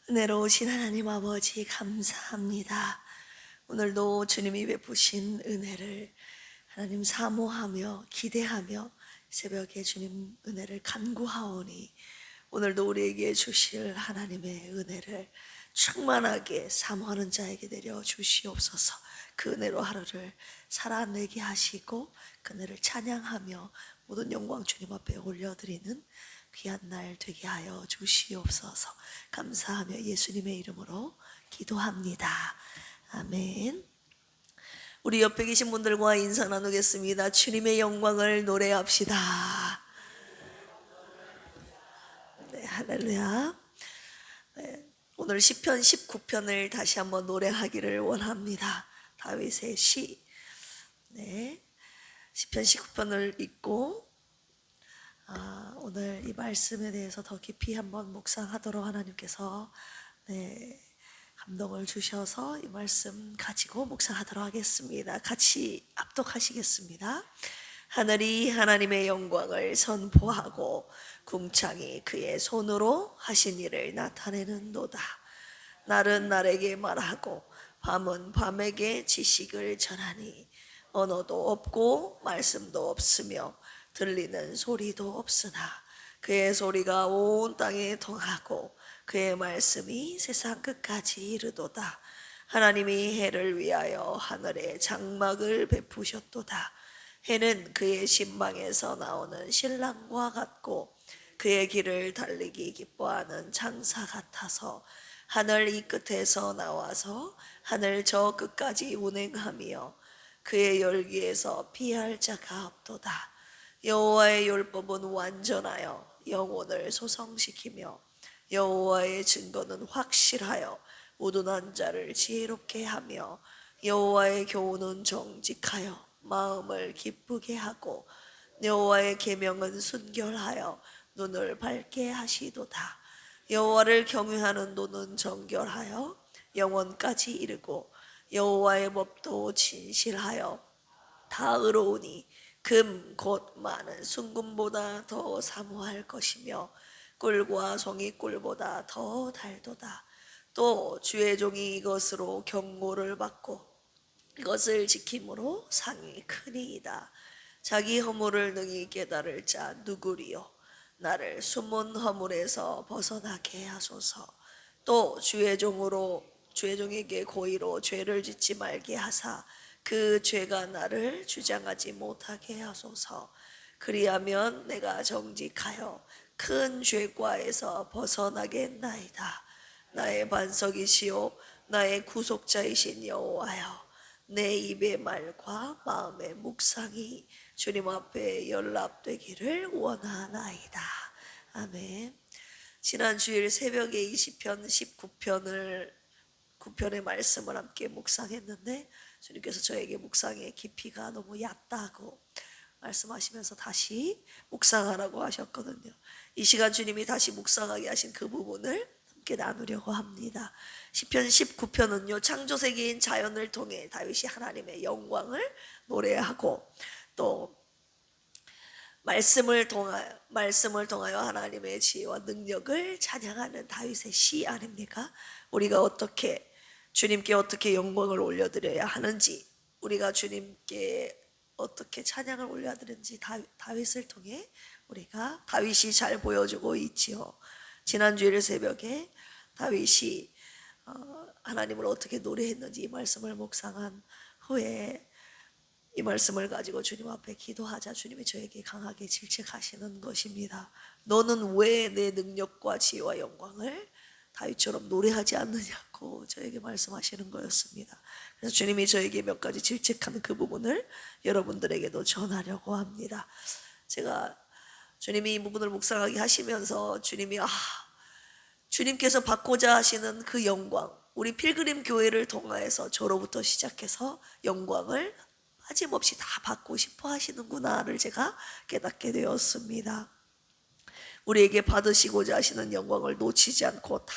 은혜로우신 하나님 아버지 감사합니다. 오늘도 주님이 베푸신 은혜를 하나님 사모하며 기대하며 새벽에 주님 은혜를 간구하오니 오늘도 우리에게 주실 하나님의 은혜를 충만하게 사모하는 자에게 내려 주시옵소서. 그 은혜로 하루를 살아내게 하시고 그 은혜를 찬양하며 모든 영광 주님 앞에 올려드리는 귀한 날 되게 하여 주시옵소서. 감사하며 예수님의 이름으로 기도합니다. 아멘. 우리 옆에 계신 분들과 인사 나누겠습니다. 주님의 영광을 노래합시다. 네, 할렐루야. 네, 오늘 시편 19편을 다시 한번 노래하기를 원합니다. 다윗의 시. 네, 시편 19편을 읽고 오늘 이 말씀에 대해서 더 깊이 한번 묵상하도록 하나님께서 감동을 주셔서 이 말씀 가지고 묵상하도록 하겠습니다. 같이 합독하시겠습니다. 하늘이 하나님의 영광을 선포하고 궁창이 그의 손으로 하신 일을 나타내는도다. 날은 날에게 말하고 밤은 밤에게 지식을 전하니 언어도 없고 말씀도 없으며 들리는 소리도 없으나 그의 소리가 온 땅에 통하고 그의 말씀이 세상 끝까지 이르도다. 하나님이 해를 위하여 하늘에 장막을 베푸셨도다. 해는 그의 신방에서 나오는 신랑과 같고 그의 길을 달리기 기뻐하는 장사 같아서 하늘 이 끝에서 나와서 하늘 저 끝까지 운행하며 그의 열기에서 피할 자가 없도다. 여호와의 율법은 완전하여 영혼을 소성시키며 여호와의 증거는 확실하여 우둔한 자를 지혜롭게 하며 여호와의 교훈은 정직하여 마음을 기쁘게 하고 여호와의 계명은 순결하여 눈을 밝게 하시도다. 여호와를 경외하는 눈은 정결하여 영원까지 이르고 여호와의 법도 진실하여 다 의로우니 금 곧 많은 순금보다 더 사모할 것이며 꿀과 송이꿀보다 더 달도다. 또 주의 종이 이것으로 경고를 받고 이것을 지킴으로 상이 크니이다. 자기 허물을 능히 깨달을 자 누구리요? 나를 숨은 허물에서 벗어나게 하소서. 또 주의 종에게 고의로 죄를 짓지 말게 하사 그 죄가 나를 주장하지 못하게 하소서. 그리하면 내가 정직하여 큰 죄과에서 벗어나겠나이다. 나의 반석이시요 나의 구속자이신 여호와여, 내 입의 말과 마음의 묵상이 주님 앞에 연락되기를 원하나이다. 아멘. 지난 주일 새벽에 이 시편 9편의 말씀을 함께 묵상했는데 주님께서 저에게 묵상의 깊이가 너무 얕다고 말씀하시면서 다시 묵상하라고 하셨거든요. 이 시간 주님이 다시 묵상하게 하신 그 부분을 함께 나누려고 합니다. 시편 19편은요 창조세계인 자연을 통해 다윗이 하나님의 영광을 노래하고 또 말씀을 통하여 하나님의 지혜와 능력을 찬양하는 다윗의 시 아닙니까? 우리가 주님께 어떻게 영광을 올려드려야 하는지, 우리가 주님께 어떻게 찬양을 올려드리는지 다윗을 통해 우리가 다윗이 잘 보여주고 있지요. 지난주일 새벽에 다윗이 하나님을 어떻게 노래했는지 이 말씀을 묵상한 후에 이 말씀을 가지고 주님 앞에 기도하자 주님이 저에게 강하게 질책하시는 것입니다. 너는 왜 내 능력과 지혜와 영광을 다윗처럼 노래하지 않느냐고 저에게 말씀하시는 거였습니다. 그래서 주님이 저에게 몇 가지 질책하는 그 부분을 여러분들에게도 전하려고 합니다. 제가 주님이 이 부분을 묵상하게 하시면서 주님께서 받고자 하시는 그 영광, 우리 필그림 교회를 통하여서 저로부터 시작해서 영광을 빠짐없이 다 받고 싶어 하시는구나를 제가 깨닫게 되었습니다. 우리에게 받으시고자 하시는 영광을 놓치지 않고 다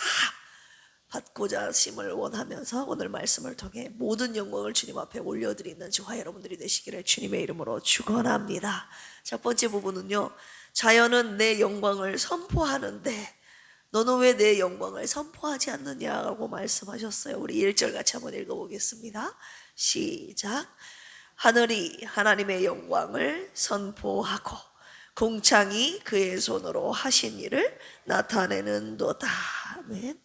받고자 하심을 원하면서 오늘 말씀을 통해 모든 영광을 주님 앞에 올려드리는 저와 여러분들이 되시기를 주님의 이름으로 축원합니다. 첫 번째 부분은요, 자연은 내 영광을 선포하는데 너는 왜 내 영광을 선포하지 않느냐고 말씀하셨어요. 우리 1절 같이 한번 읽어보겠습니다. 시작. 하늘이 하나님의 영광을 선포하고 궁창이 그의 손으로 하신 일을 나타내는도다. 아멘.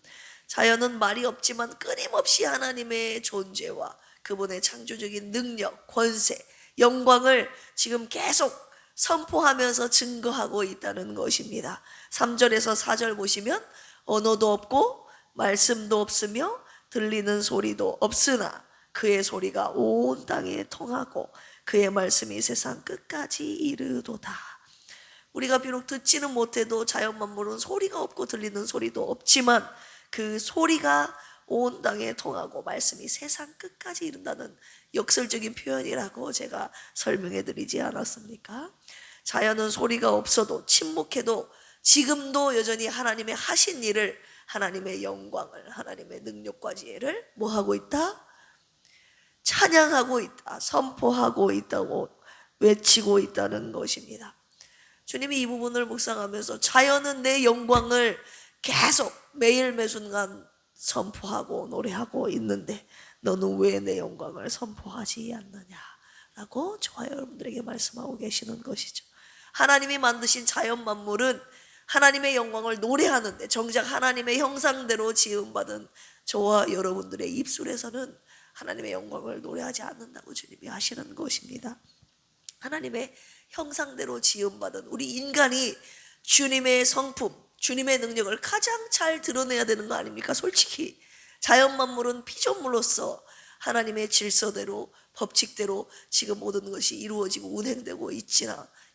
자연은 말이 없지만 끊임없이 하나님의 존재와 그분의 창조적인 능력, 권세, 영광을 지금 계속 선포하면서 증거하고 있다는 것입니다. 3절에서 4절 보시면 언어도 없고 말씀도 없으며 들리는 소리도 없으나 그의 소리가 온 땅에 통하고 그의 말씀이 세상 끝까지 이르도다. 우리가 비록 듣지는 못해도 자연 만물은 소리가 없고 들리는 소리도 없지만 그 소리가 온 땅에 통하고 말씀이 세상 끝까지 이른다는 역설적인 표현이라고 제가 설명해 드리지 않았습니까? 자연은 소리가 없어도 침묵해도 지금도 여전히 하나님의 하신 일을, 하나님의 영광을, 하나님의 능력과 지혜를 뭐 하고 있다? 찬양하고 있다, 선포하고 있다고 외치고 있다는 것입니다. 주님이 이 부분을 묵상하면서 자연은 내 영광을 계속 매일 매순간 선포하고 노래하고 있는데 너는 왜 내 영광을 선포하지 않느냐라고 저와 여러분들에게 말씀하고 계시는 것이죠. 하나님이 만드신 자연 만물은 하나님의 영광을 노래하는데 정작 하나님의 형상대로 지음받은 저와 여러분들의 입술에서는 하나님의 영광을 노래하지 않는다고 주님이 하시는 것입니다. 하나님의 형상대로 지음받은 우리 인간이 주님의 성품, 주님의 능력을 가장 잘 드러내야 되는 거 아닙니까? 솔직히 자연 만물은 피조물로서 하나님의 질서대로, 법칙대로 지금 모든 것이 이루어지고 운행되고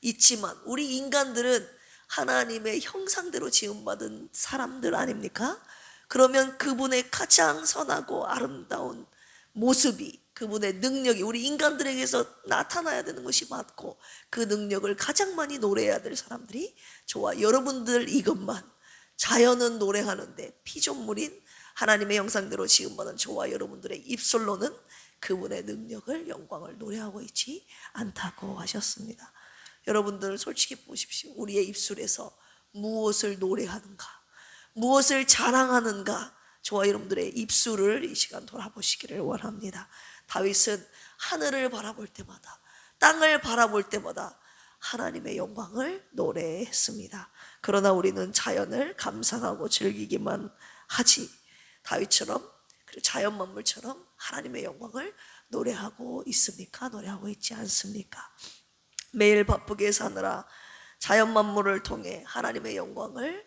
있지만 우리 인간들은 하나님의 형상대로 지음받은 사람들 아닙니까? 그러면 그분의 가장 선하고 아름다운 모습이, 그분의 능력이 우리 인간들에게서 나타나야 되는 것이 맞고 그 능력을 가장 많이 노래해야 될 사람들이 저와 여러분들 이것만. 자연은 노래하는데 피조물인 하나님의 형상대로 지음받은 저와 여러분들의 입술로는 그분의 능력을, 영광을 노래하고 있지 않다고 하셨습니다. 여러분들 솔직히 보십시오. 우리의 입술에서 무엇을 노래하는가, 무엇을 자랑하는가, 저와 여러분들의 입술을 이 시간 돌아보시기를 원합니다. 다윗은 하늘을 바라볼 때마다, 땅을 바라볼 때마다 하나님의 영광을 노래했습니다. 그러나 우리는 자연을 감상하고 즐기기만 하지 다윗처럼, 그리고 자연 만물처럼 하나님의 영광을 노래하고 있습니까? 노래하고 있지 않습니까? 매일 바쁘게 사느라 자연 만물을 통해 하나님의 영광을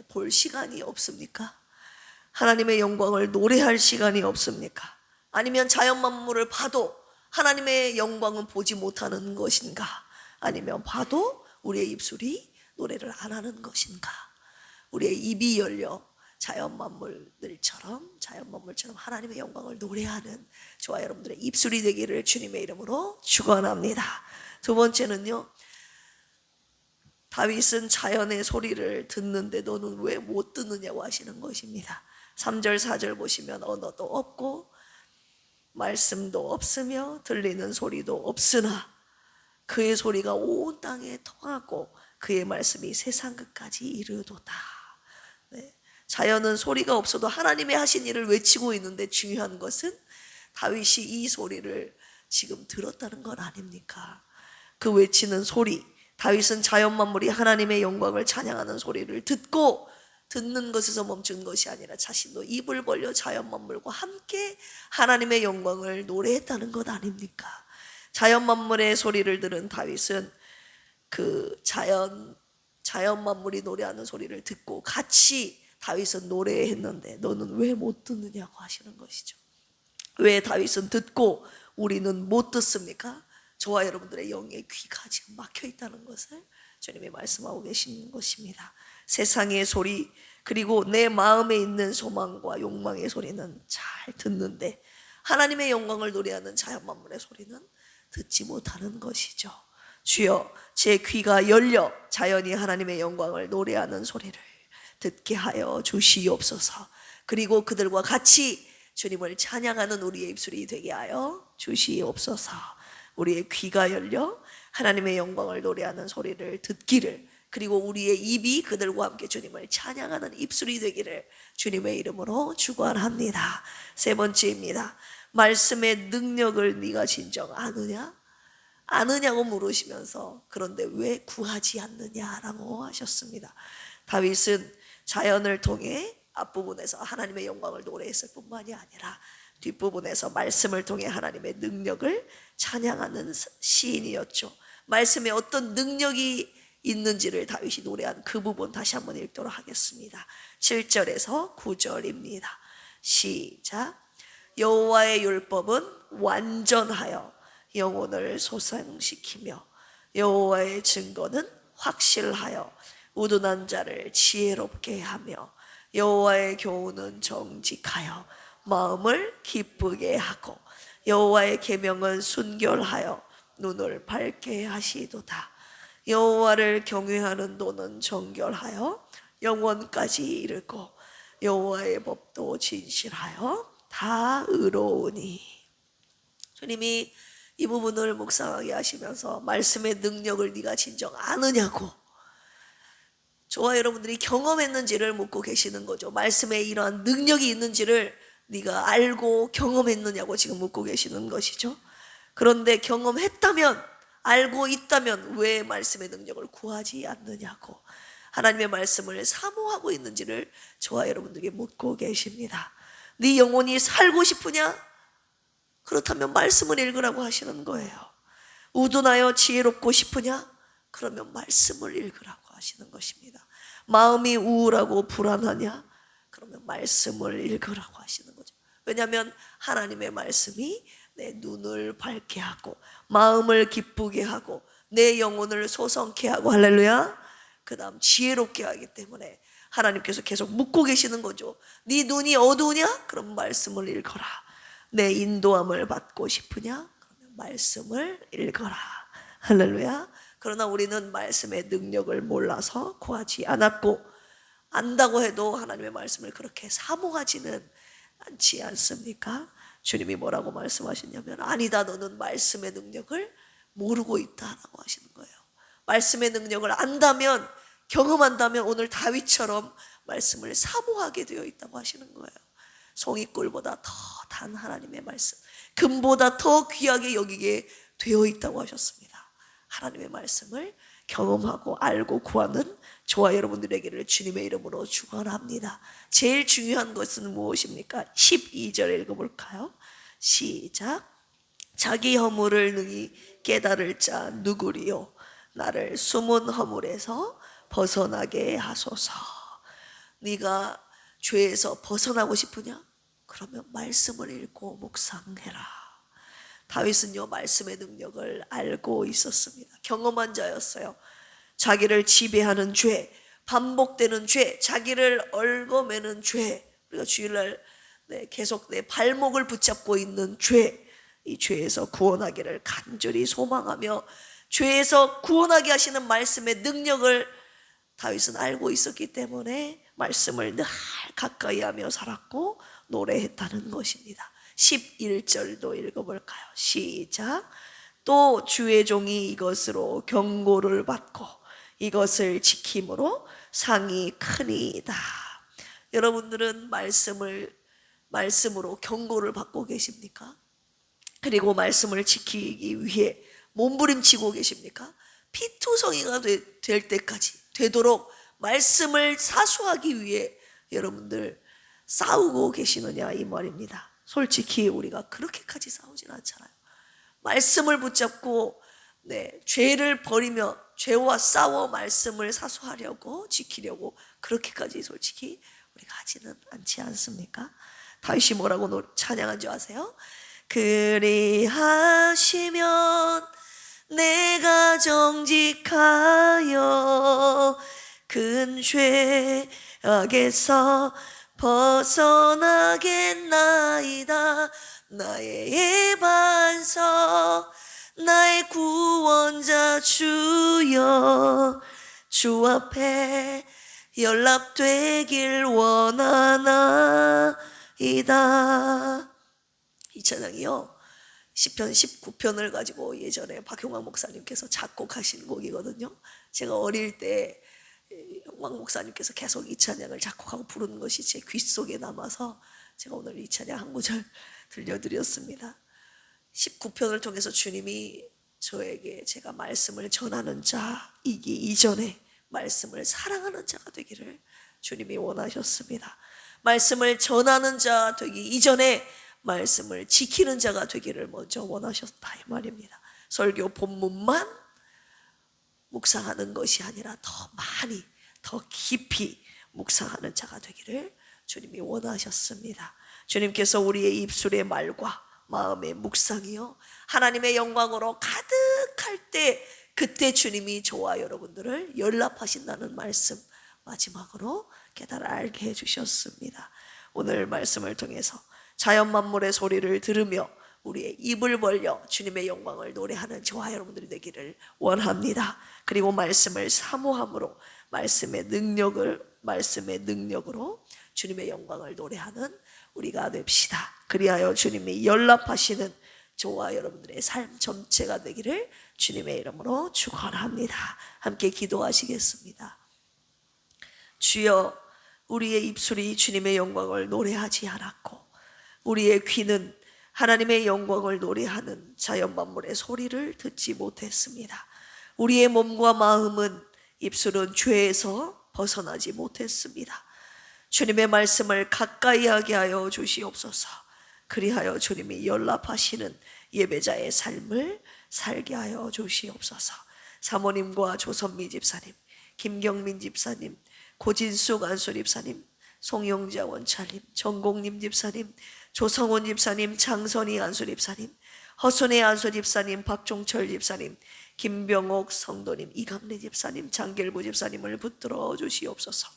볼 시간이 없습니까? 하나님의 영광을 노래할 시간이 없습니까? 아니면 자연 만물을 봐도 하나님의 영광은 보지 못하는 것인가? 아니면 봐도 우리의 입술이 노래를 안 하는 것인가? 우리의 입이 열려 자연 만물처럼 하나님의 영광을 노래하는 저와 여러분들의 입술이 되기를 주님의 이름으로 축원합니다. 두 번째는요, 다윗은 자연의 소리를 듣는데 너는 왜 못 듣느냐고 하시는 것입니다. 3절 4절 보시면 언어도 없고 말씀도 없으며 들리는 소리도 없으나 그의 소리가 온 땅에 통하고 그의 말씀이 세상 끝까지 이르도다. 네. 자연은 소리가 없어도 하나님의 하신 일을 외치고 있는데 중요한 것은 다윗이 이 소리를 지금 들었다는 건 아닙니까? 그 외치는 소리, 다윗은 자연 만물이 하나님의 영광을 찬양하는 소리를 듣는 것에서 멈춘 것이 아니라 자신도 입을 벌려 자연 만물과 함께 하나님의 영광을 노래했다는 것 아닙니까? 자연 만물의 소리를 들은 다윗은 그 자연 만물이 노래하는 소리를 듣고 같이 다윗은 노래했는데 너는 왜 못 듣느냐고 하시는 것이죠. 왜 다윗은 듣고 우리는 못 듣습니까? 저와 여러분들의 영의 귀가 지금 막혀 있다는 것을 주님이 말씀하고 계신 것입니다. 세상의 소리, 그리고 내 마음에 있는 소망과 욕망의 소리는 잘 듣는데 하나님의 영광을 노래하는 자연 만물의 소리는 듣지 못하는 것이죠. 주여, 제 귀가 열려 자연이 하나님의 영광을 노래하는 소리를 듣게 하여 주시옵소서. 그리고 그들과 같이 주님을 찬양하는 우리의 입술이 되게 하여 주시옵소서. 우리의 귀가 열려 하나님의 영광을 노래하는 소리를 듣기를 그리고 우리의 입이 그들과 함께 주님을 찬양하는 입술이 되기를 주님의 이름으로 축원합니다. 세 번째입니다. 말씀의 능력을 네가 진정 아느냐? 아느냐고 물으시면서 그런데 왜 구하지 않느냐라고 하셨습니다. 다윗은 자연을 통해 앞부분에서 하나님의 영광을 노래했을 뿐만이 아니라 뒷부분에서 말씀을 통해 하나님의 능력을 찬양하는 시인이었죠. 말씀에 어떤 능력이 있는지를 다윗이 노래한 그 부분 다시 한번 읽도록 하겠습니다. 7절에서 9절입니다. 시작. 여호와의 율법은 완전하여 영혼을 소생시키며 여호와의 증거는 확실하여 우둔한 자를 지혜롭게 하며 여호와의 교훈은 정직하여 마음을 기쁘게 하고 여호와의 계명은 순결하여 눈을 밝게 하시도다. 여호와를 경외하는 도는 정결하여 영원까지 이르고 여호와의 법도 진실하여 다 의로우니. 주님이 이 부분을 묵상하게 하시면서 말씀의 능력을 네가 진정 아느냐고, 저와 여러분들이 경험했는지를 묻고 계시는 거죠. 말씀에 이러한 능력이 있는지를 네가 알고 경험했느냐고 지금 묻고 계시는 것이죠. 그런데 경험했다면, 알고 있다면 왜 말씀의 능력을 구하지 않느냐고, 하나님의 말씀을 사모하고 있는지를 저와 여러분들에게 묻고 계십니다. 네 영혼이 살고 싶으냐? 그렇다면 말씀을 읽으라고 하시는 거예요. 우둔하여 지혜롭고 싶으냐? 그러면 말씀을 읽으라고 하시는 것입니다. 마음이 우울하고 불안하냐? 그러면 말씀을 읽으라고 하시는 거죠. 왜냐하면 하나님의 말씀이 내 눈을 밝게 하고 마음을 기쁘게 하고 내 영혼을 소성케 하고, 할렐루야, 그 다음 지혜롭게 하기 때문에 하나님께서 계속 묻고 계시는 거죠. 네 눈이 어두우냐? 그럼 말씀을 읽어라. 내 인도함을 받고 싶으냐? 그러면 말씀을 읽어라. 할렐루야. 그러나 우리는 말씀의 능력을 몰라서 구하지 않았고, 안다고 해도 하나님의 말씀을 그렇게 사모하지는 않지 않습니까? 주님이 뭐라고 말씀하셨냐면, 아니다, 너는 말씀의 능력을 모르고 있다라고 하시는 거예요. 말씀의 능력을 안다면, 경험한다면 오늘 다윗처럼 말씀을 사모하게 되어 있다고 하시는 거예요. 송이꿀보다 더 단 하나님의 말씀, 금보다 더 귀하게 여기게 되어 있다고 하셨습니다. 하나님의 말씀을 경험하고 알고 구하는 저와 여러분들에게를 주님의 이름으로 축원합니다. 제일 중요한 것은 무엇입니까? 12절 읽어볼까요? 시작. 자기 허물을 능히 깨달을 자 누구리요? 나를 숨은 허물에서 벗어나게 하소서. 네가 죄에서 벗어나고 싶으냐? 그러면 말씀을 읽고 묵상해라. 다윗은요, 말씀의 능력을 알고 있었습니다. 경험한 자였어요. 자기를 지배하는 죄, 반복되는 죄, 자기를 얽어매는 죄, 우리가 주일날 계속 내 발목을 붙잡고 있는 죄, 이 죄에서 구원하기를 간절히 소망하며 죄에서 구원하게 하시는 말씀의 능력을 다윗은 알고 있었기 때문에 말씀을 늘 가까이 하며 살았고 노래했다는 것입니다. 11절도 읽어볼까요? 시작. 또 주의 종이 이것으로 경고를 받고 이것을 지킴으로 상이 크니이다. 여러분들은 말씀으로 경고를 받고 계십니까? 그리고 말씀을 지키기 위해 몸부림치고 계십니까? 피투성이가 될 때까지 되도록 말씀을 사수하기 위해 여러분들 싸우고 계시느냐, 이 말입니다. 솔직히 우리가 그렇게까지 싸우진 않잖아요. 말씀을 붙잡고 죄를 버리며 죄와 싸워 말씀을 사수하려고 지키려고 그렇게까지 솔직히 우리가 하지는 않지 않습니까? 다윗이 뭐라고 찬양한 줄 아세요? 그리하시면 내가 정직하여 큰 죄악에서 벗어나겠나이다. 나의 반석, 나의 구원자 주여, 주 앞에 연락되길 원하나이다. 이 찬양이요, 시편 19편을 가지고 예전에 박용광 목사님께서 작곡하신 곡이거든요. 제가 어릴 때 용광 목사님께서 계속 이 찬양을 작곡하고 부르는 것이 제 귀 속에 남아서 제가 오늘 이 찬양 한 구절 들려드렸습니다. 19편을 통해서 주님이 저에게 제가 말씀을 전하는 자이기 이전에 말씀을 사랑하는 자가 되기를 주님이 원하셨습니다. 말씀을 전하는 자 되기 이전에 말씀을 지키는 자가 되기를 먼저 원하셨다 이 말입니다. 설교 본문만 묵상하는 것이 아니라 더 많이 더 깊이 묵상하는 자가 되기를 주님이 원하셨습니다. 주님께서 우리의 입술의 말과 마음의 묵상이요 하나님의 영광으로 가득할 때 그때 주님이 저와 여러분들을 연락하신다는 말씀 마지막으로 깨달아 알게 해주셨습니다. 오늘 말씀을 통해서 자연 만물의 소리를 들으며 우리의 입을 벌려 주님의 영광을 노래하는 저와 여러분들이 되기를 원합니다. 그리고 말씀을 사모함으로 말씀의 능력으로 주님의 영광을 노래하는 우리가 됩시다. 그리하여 주님이 연락하시는 저와 여러분들의 삶 전체가 되기를 주님의 이름으로 축원합니다. 함께 기도하시겠습니다. 주여, 우리의 입술이 주님의 영광을 노래하지 않았고 우리의 귀는 하나님의 영광을 노래하는 자연 만물의 소리를 듣지 못했습니다. 우리의 몸과 마음은 입술은 죄에서 벗어나지 못했습니다. 주님의 말씀을 가까이 하게 하여 주시옵소서. 그리하여 주님이 연락하시는 예배자의 삶을 살게 하여 주시옵소서. 사모님과 조선미 집사님, 김경민 집사님, 고진숙 안수 집사님, 송영자 원찰님, 정공님 집사님, 조성훈 집사님, 장선희 안수 집사님, 허순의 안수 집사님, 박종철 집사님, 김병옥 성도님, 이강래 집사님, 장길부 집사님을 붙들어 주시옵소서.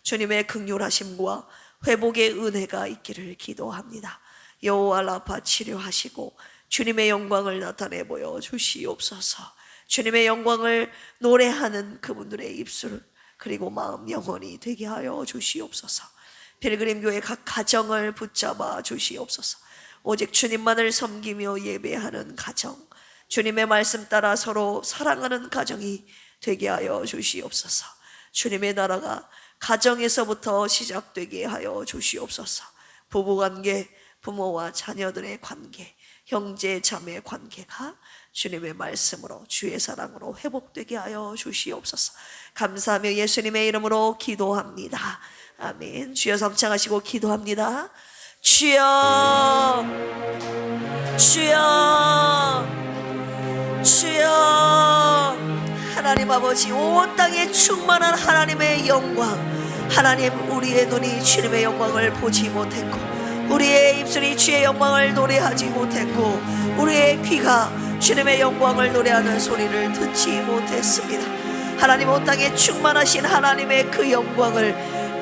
주님의 긍휼하심과 회복의 은혜가 있기를 기도합니다. 여호와 라파 치료하시고 주님의 영광을 나타내 보여 주시옵소서. 주님의 영광을 노래하는 그분들의 입술 그리고 마음 영혼이 되게 하여 주시옵소서. 필그림교회 각 가정을 붙잡아 주시옵소서. 오직 주님만을 섬기며 예배하는 가정, 주님의 말씀 따라 서로 사랑하는 가정이 되게 하여 주시옵소서. 주님의 나라가 가정에서부터 시작되게 하여 주시옵소서. 부부관계, 부모와 자녀들의 관계, 형제 자매 관계가 주님의 말씀으로 주의 사랑으로 회복되게 하여 주시옵소서. 감사하며 예수님의 이름으로 기도합니다. 아멘. 주여 성창하시고 기도합니다. 주여, 주여, 주여. 하나님 아버지, 온 땅에 충만한 하나님의 영광, 하나님, 우리의 눈이 주님의 영광을 보지 못했고 우리의 입술이 주의 영광을 노래하지 못했고 우리의 귀가 주님의 영광을 노래하는 소리를 듣지 못했습니다. 하나님, 온 땅에 충만하신 하나님의 그 영광을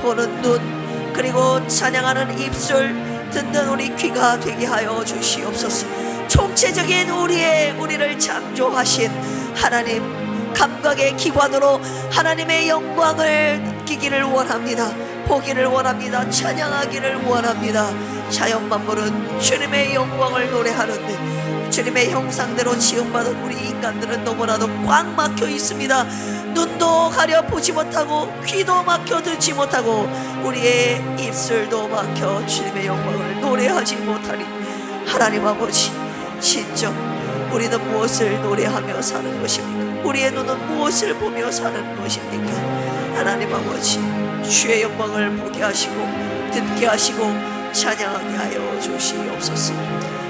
보는 눈 그리고 찬양하는 입술 듣는 우리 귀가 되게 하여 주시옵소서. 총체적인 우리를 창조하신 하나님, 감각의 기관으로 하나님의 영광을 느끼기를 원합니다. 보기를 원합니다. 찬양하기를 원합니다. 자연 만물은 주님의 영광을 노래하는데 주님의 형상대로 지음받은 우리 인간들은 너무나도 꽉 막혀 있습니다. 눈도 가려 보지 못하고 귀도 막혀 듣지 못하고 우리의 입술도 막혀 주님의 영광을 노래하지 못하니 하나님 아버지, 진정 우리는 무엇을 노래하며 사는 것입니까? 우리의 눈은 무엇을 보며 사는 것입니까? 하나님 아버지, 주의 영광을 보게 하시고 듣게 하시고 찬양하게 하여 주시옵소서.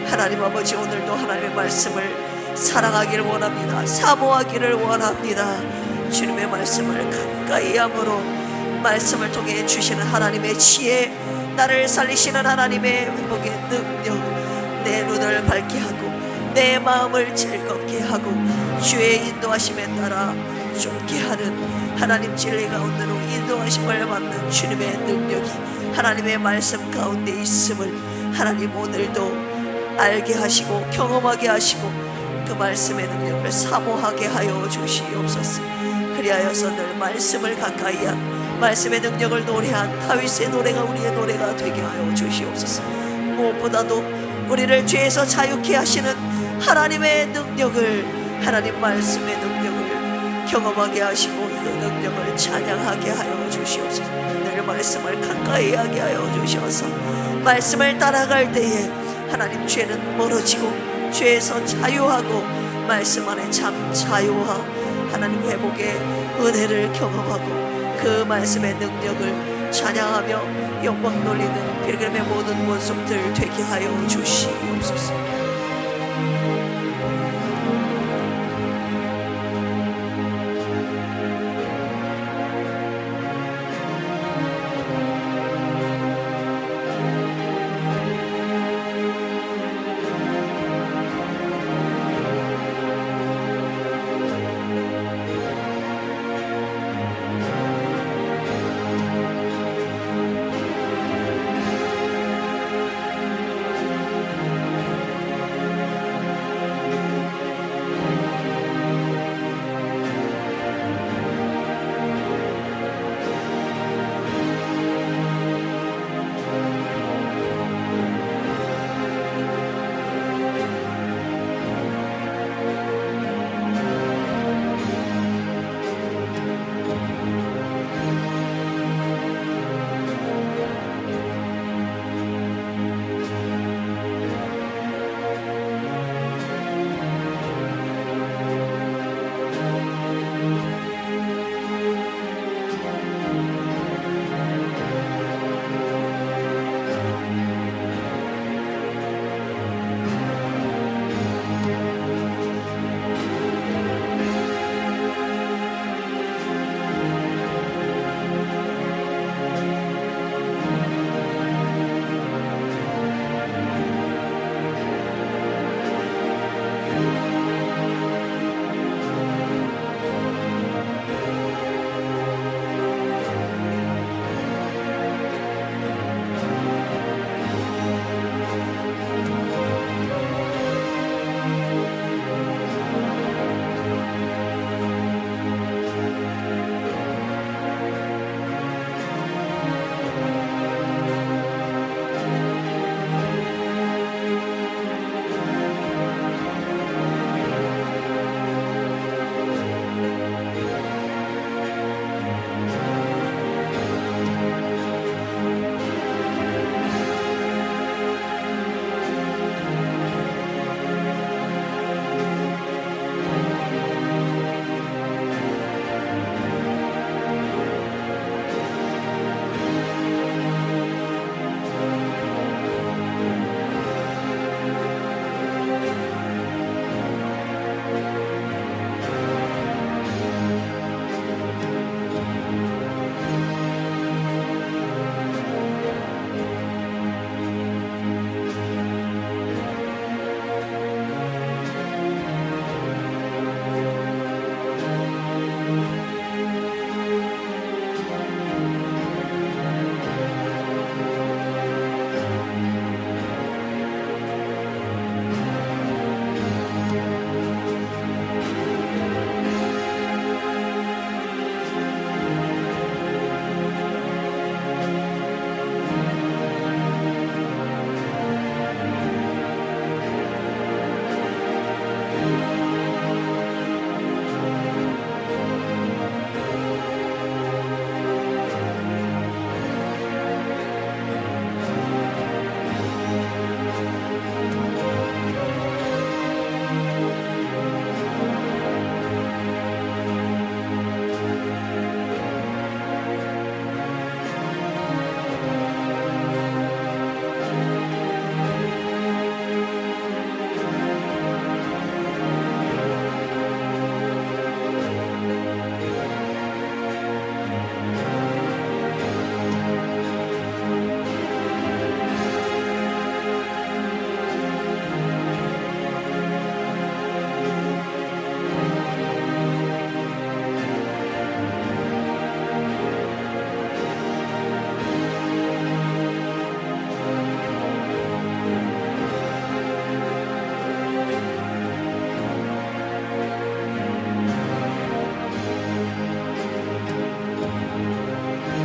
하나님 아버지, 오늘도 하나님의 말씀을 사랑하기를 원합니다. 사모하기를 원합니다. 주님의 말씀을 가까이 함으로 말씀을 통해 주시는 하나님의 지혜, 나를 살리시는 하나님의 회복의 능력, 내 눈을 밝게 하고 내 마음을 즐겁게 하고 주의 인도하심에 따라 쫓게 하는 하나님 진리 가운데로 인도하심을 받는 주님의 능력이 하나님의 말씀 가운데 있음을 하나님 오늘도 알게 하시고 경험하게 하시고 그 말씀의 능력을 사모하게 하여 주시옵소서. 그리하여서 늘 말씀을 가까이 한 말씀의 능력을 노래한 다윗의 노래가 우리의 노래가 되게 하여 주시옵소서. 무엇보다도 우리를 죄에서 자유케 하시는 하나님의 능력을, 하나님 말씀의 능력을 경험하게 하시고 그 능력을 찬양하게 하여 주시옵소서. 늘 말씀을 가까이 하게 하여 주셔서 말씀을 따라갈 때에 하나님 죄는 멀어지고 죄에서 자유하고 말씀 안에 참 자유와 하나님 회복의 은혜를 경험하고 그 말씀의 능력을 찬양하며 영광 돌리는 빌그림의 모든 원속들 되게 하여 주시옵소서.